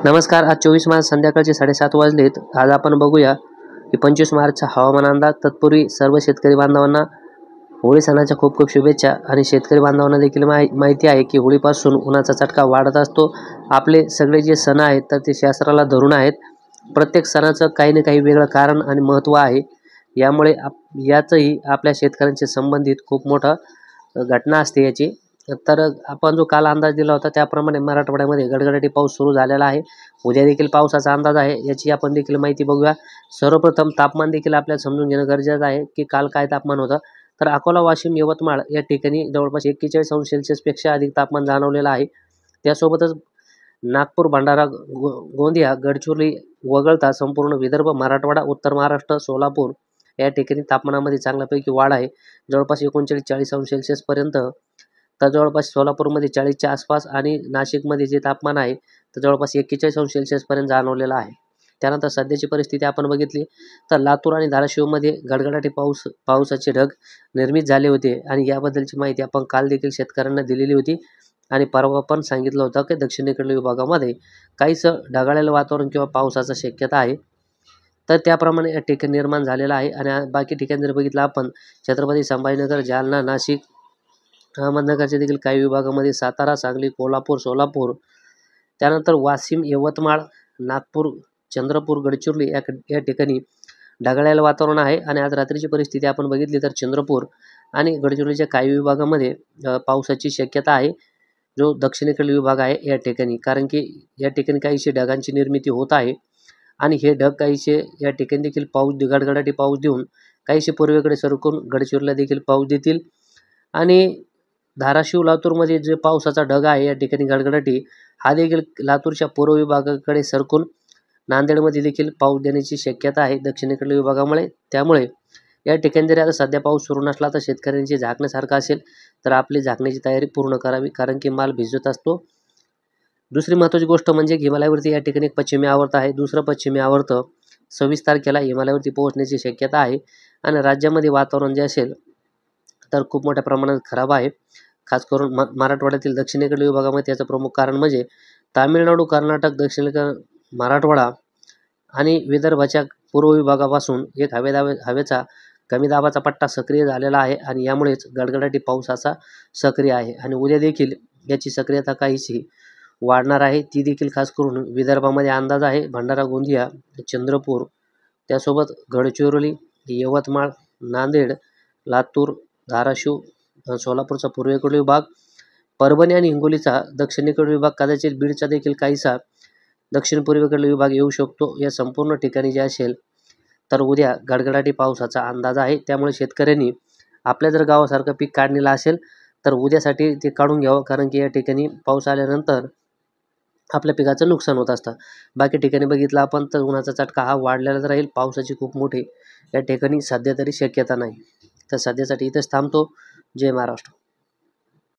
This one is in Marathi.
नमस्कार. आज 24 मार्च संध्याकाळचे 7:30 वाजलेत. आज आपण बघूया की 25 मार्चचा हवामान अंदाज. तत्पूर्वी सर्व शेतकरी बांधवांना होळी सणाच्या खूप खूप शुभेच्छा. आणि शेतकरी बांधवांना देखील माहिती आहे की होळीपासून उन्हाचा चटका वाढत असतो. आपले सगळे जे सण आहेत तर ते शास्त्राला धरून आहेत. प्रत्येक सणाचं काही ना काही वेगळं कारण आणि महत्त्व आहे. यामुळे याचंही आपल्या शेतकऱ्यांशी संबंधित खूप मोठं घटना असते याची. तर आपण जो काल अंदाज दिला होता त्याप्रमाणे मराठवाड्यामध्ये गडगडाटी पाऊस सुरू झालेला आहे. उद्या देखील पावसाचा अंदाज आहे. याची आपण देखील माहिती बघूया. सर्वप्रथम तापमान देखील आपल्याला समजून घेणं गरजेचं आहे की काल काय तापमान होतं. तर अकोला, वाशिम, यवतमाळ या ठिकाणी जवळपास 41 अंश सेल्सिअसपेक्षा अधिक तापमान जाणवलेलं आहे. त्यासोबतच नागपूर, भंडारा, गोंदिया, गडचिरोली वगळता संपूर्ण विदर्भ, मराठवाडा, उत्तर महाराष्ट्र, सोलापूर या ठिकाणी तापमानामध्ये चांगल्यापैकी वाढ आहे. जवळपास 39-40 अंश सेल्सिअसपर्यंत. तर जवळपास सोलापूरमध्ये 40च्या आसपास आणि नाशिकमध्ये जे तापमान आहे तर जवळपास 41 अंश सेल्सिअसपर्यंत जाणवलेलं आहे. त्यानंतर सध्याची परिस्थिती आपण बघितली तर लातूर आणि धाराशिवमध्ये गडगडाटी पावसाचे ढग निर्मित झाले होते आणि याबद्दलची माहिती आपण काल देखील शेतकऱ्यांना दिलेली होती. आणि परवा पण सांगितलं होतं की दक्षिणेकडील विभागामध्ये काहीसं ढगाळलेलं वातावरण किंवा पावसाची शक्यता आहे. तर त्याप्रमाणे या ठिकाणी निर्माण झालेलं आहे. आणि बाकी ठिकाणी जर बघितलं आपण छत्रपती संभाजीनगर, जालना, नाशिक, अहमदनगरच्या देखील काही विभागामध्ये, सातारा, सांगली, कोल्हापूर, सोलापूर, त्यानंतर वाशिम, यवतमाळ, नागपूर, चंद्रपूर, गडचिरोली या ठिकाणी ढगाळलेलं वातावरण आहे. आणि आज रात्रीची परिस्थिती आपण बघितली तर चंद्रपूर आणि गडचिरोलीच्या काही विभागामध्ये पावसाची शक्यता आहे. जो दक्षिणेकडील विभाग आहे या ठिकाणी, कारण की या ठिकाणी काहीशी ढगांची निर्मिती होत आहे. आणि हे ढग काहीसे या ठिकाणी देखील गडगडाटी पाऊस देऊन काहीसे पूर्वेकडे सरकून गडचिरोलीला देखील पाऊस देतील. आणि धाराशिव, लातूरमध्ये जे पावसाचा ढग आहे या ठिकाणी गडगडाटी, हा देखील लातूरच्या पूर्व विभागाकडे सरकून नांदेडमध्ये देखील पाऊस देण्याची शक्यता आहे दक्षिणेकडील विभागामुळे. त्यामुळे या ठिकाणी जरी आता सध्या पाऊस सुरू नसला तर शेतकऱ्यांची झाकण्यासारखं असेल तर आपली झाकण्याची तयारी पूर्ण करावी, कारण की माल भिजत असतो. दुसरी महत्त्वाची गोष्ट म्हणजे हिमालयावरती या ठिकाणी एक पश्चिमी आवर्त आहे. दुसरं पश्चिमी आवर्त 26 तारखेला हिमालयावरती पोहोचण्याची शक्यता आहे. आणि राज्यामध्ये वातावरण जे असेल तर खूप मोठ्या प्रमाणात खराब आहे. खास करून मराठवाड्यातील दक्षिणेकडील विभागामध्ये त्याचं प्रमुख कारण म्हणजे तामिळनाडू, कर्नाटक, दक्षिणेकडे मराठवाडा आणि विदर्भाच्या पूर्व विभागापासून एक हवेचा कमी दाबाचा पट्टा सक्रिय झालेला आहे. आणि यामुळेच गडगडाटी पावसाचा सक्रिय आहे. आणि उद्या देखील याची सक्रियता काहीशी वाढणार आहे. ती देखील खास करून विदर्भामध्ये अंदाज आहे. भंडारा, गोंदिया, चंद्रपूर, त्यासोबत गडचिरोली, यवतमाळ, नांदेड, लातूर, धाराशिव, सोलापूरचा पूर्वेकडील विभाग, परभणी आणि हिंगोलीचा दक्षिणेकडील विभाग, कदाचित बीडचा देखील काहीसा दक्षिण पूर्वेकडील विभाग येऊ शकतो. या संपूर्ण ठिकाणी जे असेल तर उद्या गडगडाटी पावसाचा अंदाज आहे. त्यामुळे शेतकऱ्यांनी आपल्या जर गावासारखं पीक काढणीला असेल तर उद्यासाठी ते काढून घ्यावं, कारण की या ठिकाणी पाऊस आल्यानंतर आपल्या पिकाचं नुकसान होत असतं. बाकी ठिकाणी बघितलं आपण तर उन्हाचा चटका हा वाढलेलाच राहील. पावसाची खूप मोठी या ठिकाणी सध्या तरी शक्यता नाही. तर सध्यासाठी इथेच थांबतो. जय महाराष्ट्र.